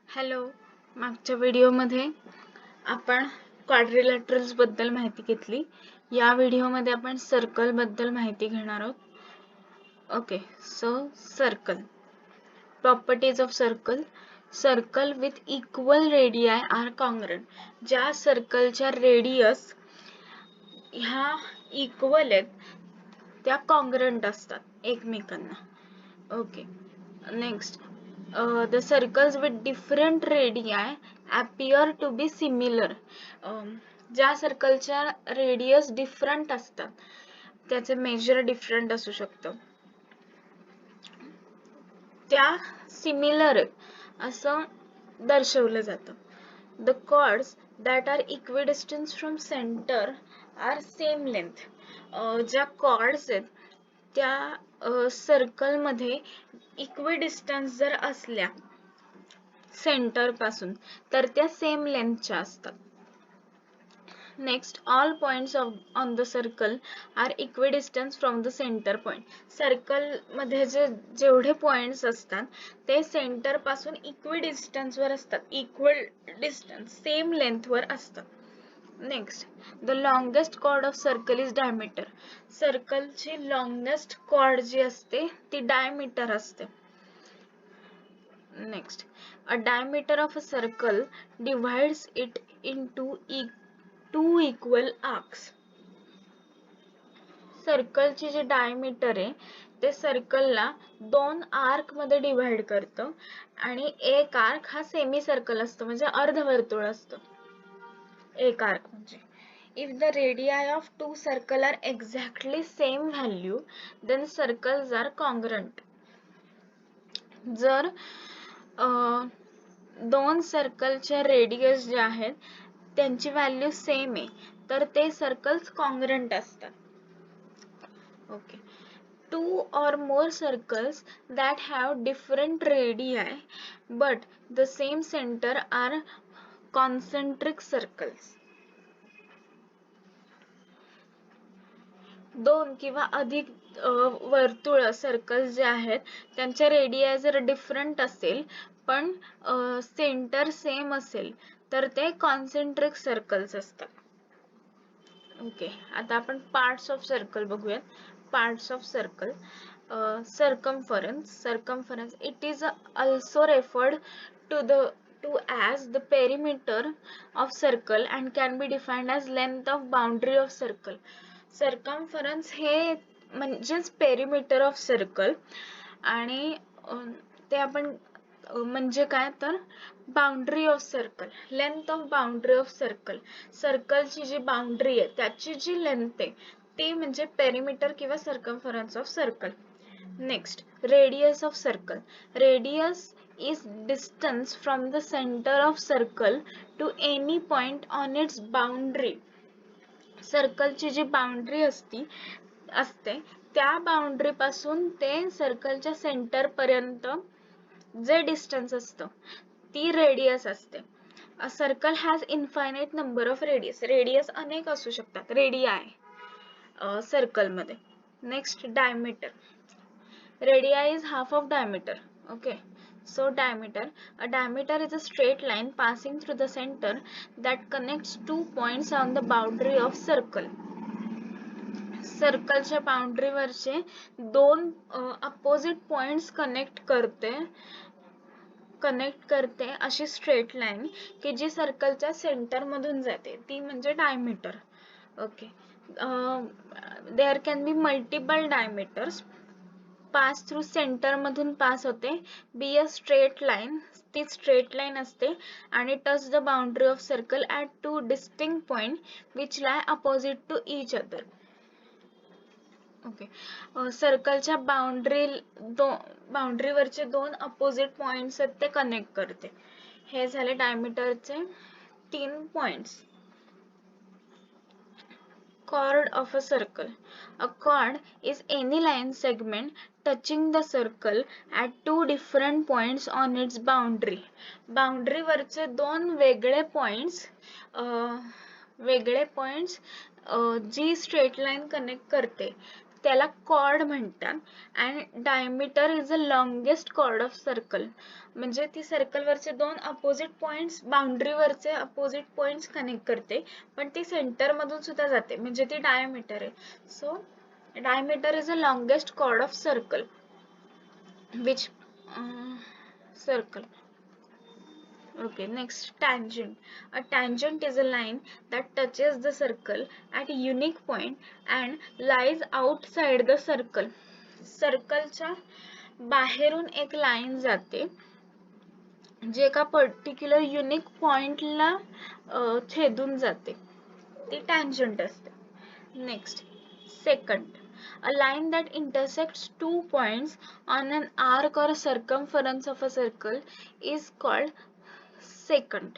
Hello, मागच्या व्हिडिओमध्ये आपण क्वाड्रिलॅटरल्स बद्दल माहिती घेतली. या व्हिडिओमध्ये आपण सर्कल बद्दल माहिती घेणार आहोत. Okay, so circle. Properties of circle. Circle with equal radii are congruent. ज्या सर्कलच्या रेडियस ह्या इक्वल आहेत त्या कॉन्ग्रुएंट असतात एकमेकांना. Okay, next. The circles with different radii appear to be similar. ज्या सर्कलच्या रेडियस डिफरंट असतात त्याचे मेजर डिफरंट असू शकतं, त्या सिमिलर असं दर्शवलं जातं. The chords that are equidistant from center are same length. ज्या chords आहेत त्या सर्कल मध्ये इक्विडिस्टन्स जर असल्या सेंटर पासून तर त्या सेम लेंथच्या असतात. Next, all points on the circle are equidistance from the centre point. Circle मध्ये जेवढे पॉइंट्स असतात ते सेंटर पासून इक्विडिस्टन्स वर असतात, इक्वल डिस्टन्स सेम लेंथ वर असतात. Next, the longest chord of circle is diameter. सर्कलची लॉंगेस्ट कॉर्ड जी असते ती डायमीटर असते. Next, a diameter of a circle divides it into two equal arcs. सर्कलची G diameter आहे ते सर्कलला दोन आर्क मध्ये डिवाइड करतं आणि एक आर्क हा सेमी सर्कल असतो, म्हणजे अर्धवर्तुळ असतं एक आर्क म्हणजे. If the radii of two circles are exactly same value, then circles are congruent. जर दोन सर्कलच्या रेडियस जे आहेत त्यांची व्हॅल्यू सेम आहे तर ते सर्कल्स कॉन्ग्रुएंट असतात. Okay, two or more circles that have different radii but the same center are concentric circles. दोन किंवा अधिक वर्तुळ सर्कल जे आहेत त्यांच्या रेडियाई जर डिफरंट असेल पण सेंटर सेम असेल तर ते कॉन्सेंट्रिक सर्कल्स असतात. ओके, आता आपण पार्ट्स ऑफ सर्कल बघूयात. Parts of circle. circumference it is also referred to as the perimeter of circle and can be defined as length of boundary of circle. circumference हे म्हणजेच perimeter of circle आणि ते आपण म्हणजे काय तर boundary of circle, length of boundary of circle. सर्कलची जी बाउंड्री आहे त्याची जी लेंथ आहे ती म्हणजे पेरिमीटर किंवा circumference of circle. Next, radius of circle. Radius is distance from the center of circle to any point on its boundary. सर्कलची जी बाउंड्री असते त्या बाउंड्री पासून ते सर्कलच्या सेंटर पर्यंत जे डिस्टन्स असतं ती रेडियस असते. A circle has infinite number of radius. Radius अनेक असू शकतात, रेडियाई सर्कल मध्ये. Next, diameter. Radii is half of diameter. Okay, so diameter. A diameter is a straight line passing through the center that connects two points on the boundary of circle. सर्कलच्या boundary वरचे दोन opposite points connect करते अशी straight line की जी सर्कलच्या centre मधून जाते ती म्हणजे diameter. Okay, there can be multiple diameters. Pass through centre मधून पास होते, बी अ स्ट्रेट लाईन, ती स्ट्रेट लाईन असते आणि touch the boundary of circle at two distinct point which lie opposite to each other. Okay, सर्कलच्या बाउंड्रीवरचे दोन opposite points आहेत ते कनेक्ट करते. हे झाले डायमीटरचे 3 points. Chord of a circle. A chord is any line segment touching the circle at two different points on its boundary. Boundary वरचे दोन वेगळे पॉइंट्स जी स्ट्रेट लाईन कनेक्ट करते त्याला कॉर्ड म्हणतात. And diameter is the longest chord of circle. म्हणजे ती सर्कलवरचे दोन अपोजिट पॉइंट्स, बाउंड्रीवरचे अपोजिट पॉइंट्स कनेक्ट करते, पण ती सेंटर मधून सुद्धा जाते, म्हणजे ती डायमीटर आहे. So diameter is the longest chord of circle. Which circle. Okay, next, tangent. A tangent is a line that touches the circle at a unique point and lies outside the circle. सर्कलच्या बाहेरून एक line जाते जे एका particular unique पॉइंटला छेदून जाते, ती टँजंट असते. Next, second. A line that intersects two points on an arc or circumference of a circle is called secant.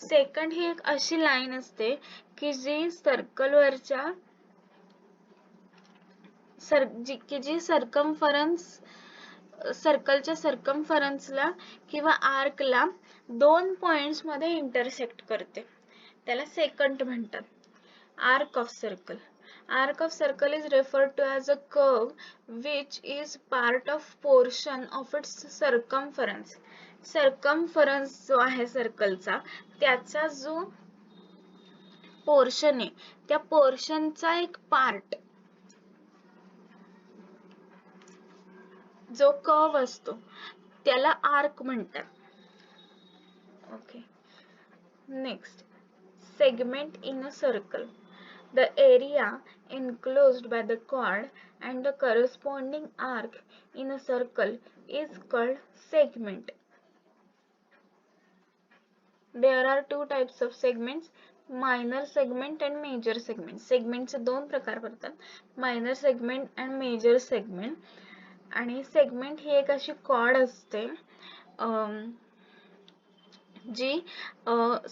Secant ही एक अशी लाईन असते की जी सर्कलवरच्या जी सर्कलच्या सर्कमफरन्सला किंवा आर्कला दोन पॉइंट्स मध्ये इंटरसेक्ट करते, त्याला सेकंट म्हणतात. Arc of circle. Arc of circle is referred to as a curve which is part of portion of its circumference. Circumference जो आहे सर्कलचा, त्याचा जो पोर्शन आहे, त्या पोर्शनचा एक पार्ट जो कर्व असतो त्याला आर्क म्हणतात. Okay. Next, segment in a circle. The area enclosed by the chord and the corresponding arc in a circle is called segment. There are two types of segments, minor segment and major segment. Segment चे दोन प्रकार पडतात, minor segment and major segment. आणि segment ही एक अशी chord असते जी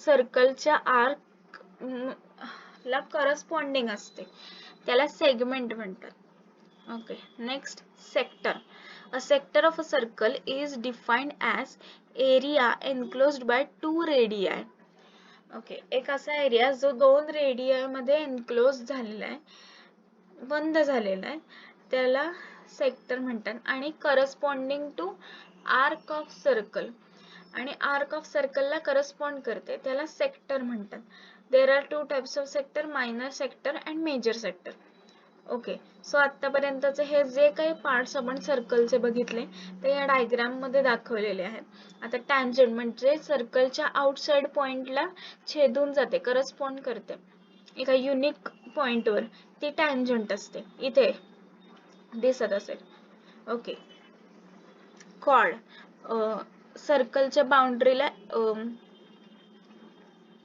सर्कलच्या arc ला करस्पॉन्डिंग असते, त्याला सेगमेंट म्हणतात. Okay. Next, sector. A sector of a circle is defined as area enclosed by two radii. Okay. एक असा एरिया जो दोन रेडियाय मध्ये एनक्लोज झालेला आहे, बंद झालेला आहे, त्याला सेक्टर म्हणतात. आणि corresponding to arc of circle, आणि आर्क ऑफ सर्कलला करस्पॉन्ड करते, त्याला सेक्टर म्हणतात. There are two types of sector, minor sector and major sector. Okay. So आतापर्यंतचे हे जे काही पार्ट्स आपण सर्कलचे बघितले ते या डायग्राम मध्ये दाखवलेले आहेत. आता टँजंट म्हणजे सर्कलच्या आउटसाइड पॉइंटला छेदून जाते, करस्पॉन्ड करते एका युनिक पॉइंटवर, ती टँजंट असते, इथे दिसत असेल. ओके. कॉर्ड. सर्कलच्या बाउंड्रीला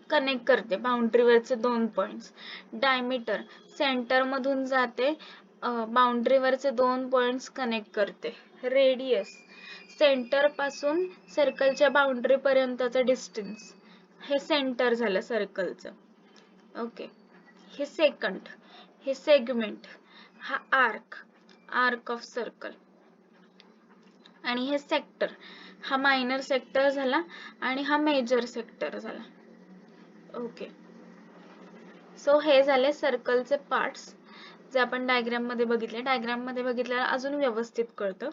कनेक्ट करते, बाउंड्रीवरचे दोन पॉइंट्स. डायमीटर, सेंटर मधून जाते, बाउंड्रीवरचे दोन पॉइंट्स कनेक्ट करते. रेडियस, सेंटर पासून सर्कलच्या बाउंड्री पर्यंतचा डिस्टन्स, हे सेंटर झालं सर्कलचं. ओके. हे सेकंड, हे सेगमेंट, हा आर्क ऑफ सर्कल. आणि हे सेक्टर, हा मायनर सेक्टर झाला आणि हा मेजर सेक्टर झाला. ओके. सो हे झाले सर्कलचे पार्ट्स जे आपण डायग्राम मध्ये बघितले. डायग्राम मध्ये बघितल्यावर अजून व्यवस्थित कळतं.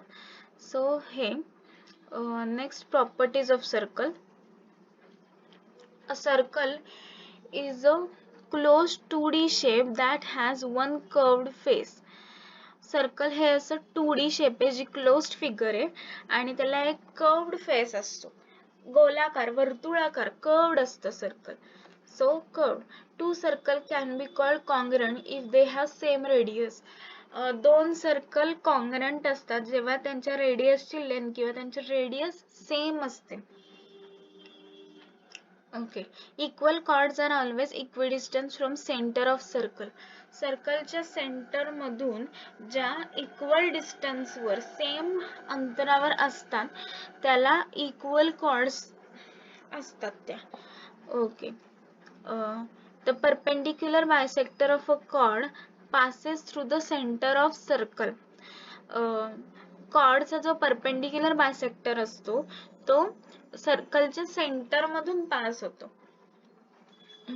सो हे next, properties of circle. A circle is a closed 2D shape that has one curved face. Circle हे असं 2D शेप आहे, जी क्लोज्ड फिगर आहे आणि त्याला एक कर्व्ड फेस असतो, गोलाकार, वर्तुळाकार, कर्व्ड असतं circle. So curved. Two circle can be called congruent if they have same radius. दोन सर्कल कॉन्ग्रंट असतात जेव्हा त्यांच्या रेडियसची लेंथ किंवा त्यांचे रेडियस सेम असते. Okay. Equal chords are always equidistance from centre of circle. सर्कलच्या सेंटर मधून ज्या इक्वल डिस्टन्सवर, सेम अंतरावर असतात त्याला इक्वल कॉर्ड्स असतात त्या. Okay. The perpendicular bisector of a chord passes through the center of circle. chordचा जो perpendicular bisector असतो तो सर्कलच्या सेंटर मधून पास होतो.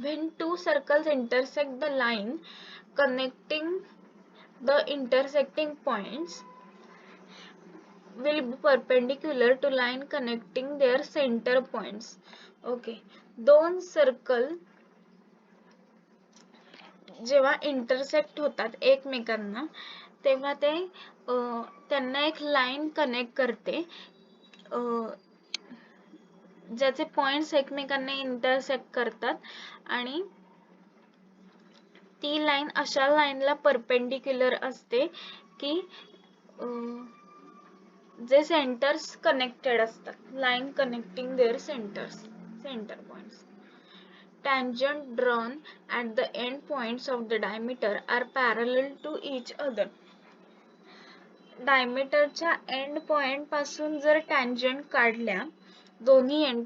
When two circles intersect, the line connecting The intersecting points will be perpendicular to line connecting their center points. Okay, दोन circle जेव्हा intersect होतात एकमेकांना तेव्हा ते त्यांना एक लाईन कनेक्ट करते ज्याचे पॉइंट्स एकमेकांना इंटरसेक्ट करतात आणि ती लाईन अशा लाईनला परपेंडिक्युलर असते की जे सेंटर्स कनेक्टेड असतात, line connecting there centre points. Tangent drawn at the end points of the diameter are parallel to each other. डायमीटरच्या एंड पॉइंट पासून जर टँजंट काढल्या दोन्ही एंड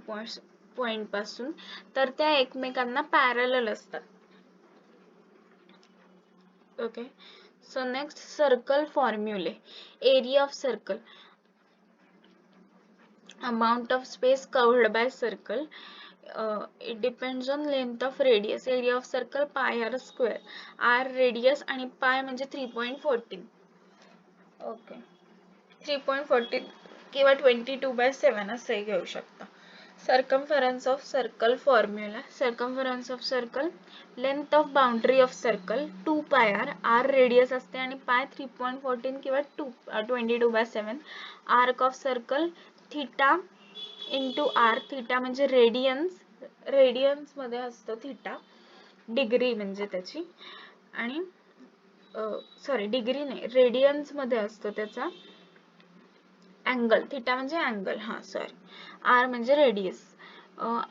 पॉइंट पासून तर त्या एकमेकांना पॅरलल असतात. ओके, सो नेक्स्ट सर्कल फॉर्म्युले. Area of circle, amount of space covered by circle, it depends on length of radius. Area of circle pi r square. R radius आणि pi म्हणजे 3.14. Okay, 3.14 किंवा 22/7 असे घेऊ शकता. Circumference of circle formula. Circumference of circle, length of boundary of circle 2 pi r. R radius असते आणि pi 3.14 किंवा 22/7. Arc of circle theta into r. theta म्हणजे रेडियन्स मध्ये असतो थीटा, डिग्री म्हणजे त्याची, आणि सॉरी डिग्री नाही, रेडियन्स मध्ये असतो त्याचा अँगल. थीटा म्हणजे अँगल, हा सॉरी. आर म्हणजे radius.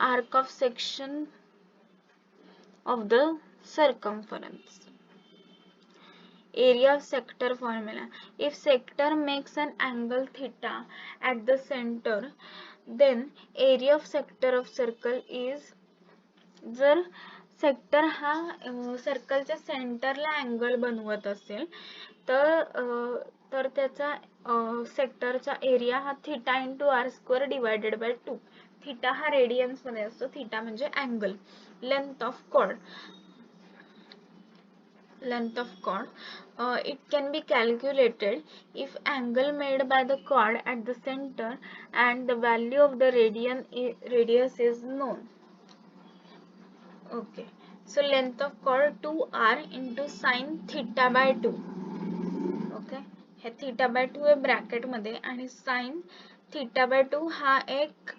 Arc of section of the circumference. Area of sector formula. If sector makes an angle theta at the center, then area of sector of circle is, जर sector हा सर्कलच्या सेंटरला angle बनवत असेल तर त्याचा सेक्टरचा एरिया हा theta into R square divided by 2. Theta हा रेडियन्स मध्ये असतो, थीटा म्हणजे angle. Length of chord. Length of chord, it can be calculated if angle made by the chord at the center and the value of the radius is known. Okay, so length of chord 2r into sin theta by 2. Okay, हे theta by 2 आहे bracket मध्ये आणि sin theta by 2 हा एक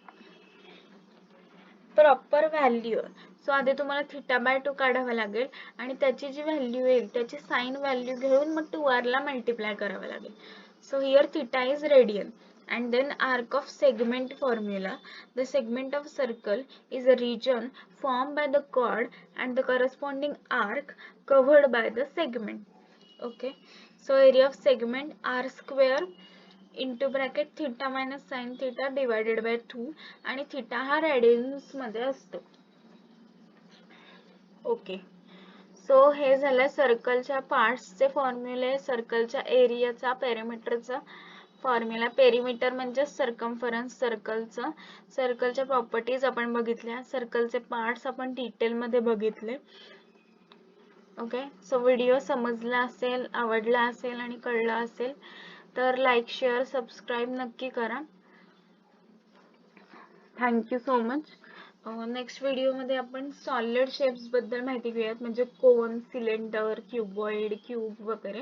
proper value. So आधी तुम्हाला theta by 2 काढावा लागेल आणि त्याची जी व्हॅल्यू येईल त्याची साइन व्हॅल्यू घेऊन मग 2r ला मल्टिप्लाय करावा लागेल. So here theta is radian. And then arc of segment formula. The segment of circle is a region formed by the chord and the corresponding arc covered by the segment. Okay, so area of segment r square into bracket theta minus sin theta divided by 2 आणि theta हा radians मध्ये असतो. Okay, so हे झालं सर्कलच्या पार्ट्सचे फॉर्म्युले, सर्कलच्या एरियाचा, पेरिमीटरचा formula. Perimeter म्हणजे circumference सर्कलचं. सर्कलच्या प्रॉपर्टीज आपण बघितल्या, सर्कलचे पार्ट्स आपण डिटेल मध्ये बघितले. ओके, सो व्हिडिओ समजला असेल, आवडला असेल आणि कळला असेल तर लाईक, शेअर, सबस्क्राईब नक्की करा. Thank you so much. Next video मध्ये आपण सॉलिड शेप्स बद्दल माहिती घेऊयात, म्हणजे कोन, सिलेंडर, क्युबॉइड, क्यूब वगैरे.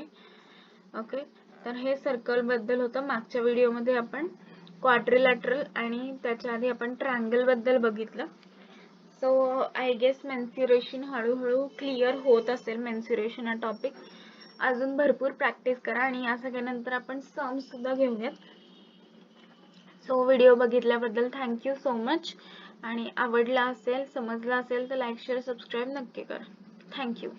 ओके, तर हे सर्कल बद्दल होतं. मागच्या व्हिडिओ मध्ये आपण क्वाड्रिलॅटरल आणि त्याच्या आधी आपण ट्रायंगल बद्दल बघितलं. सो आय गेस मेन्सुरेशन हळूहळू क्लिअर होत असेल. मेन्सुरेशन हा टॉपिक अजून भरपूर प्रॅक्टिस करा आणि या सगळ्यानंतर आपण सम सुद्धा घेऊयात. सो व्हिडिओ बघितल्याबद्दल थँक्यू सो मच. आणि आवडला असेल, समजला असेल तर लाईक, शेअर, सबस्क्राईब नक्की करा. थँक्यू.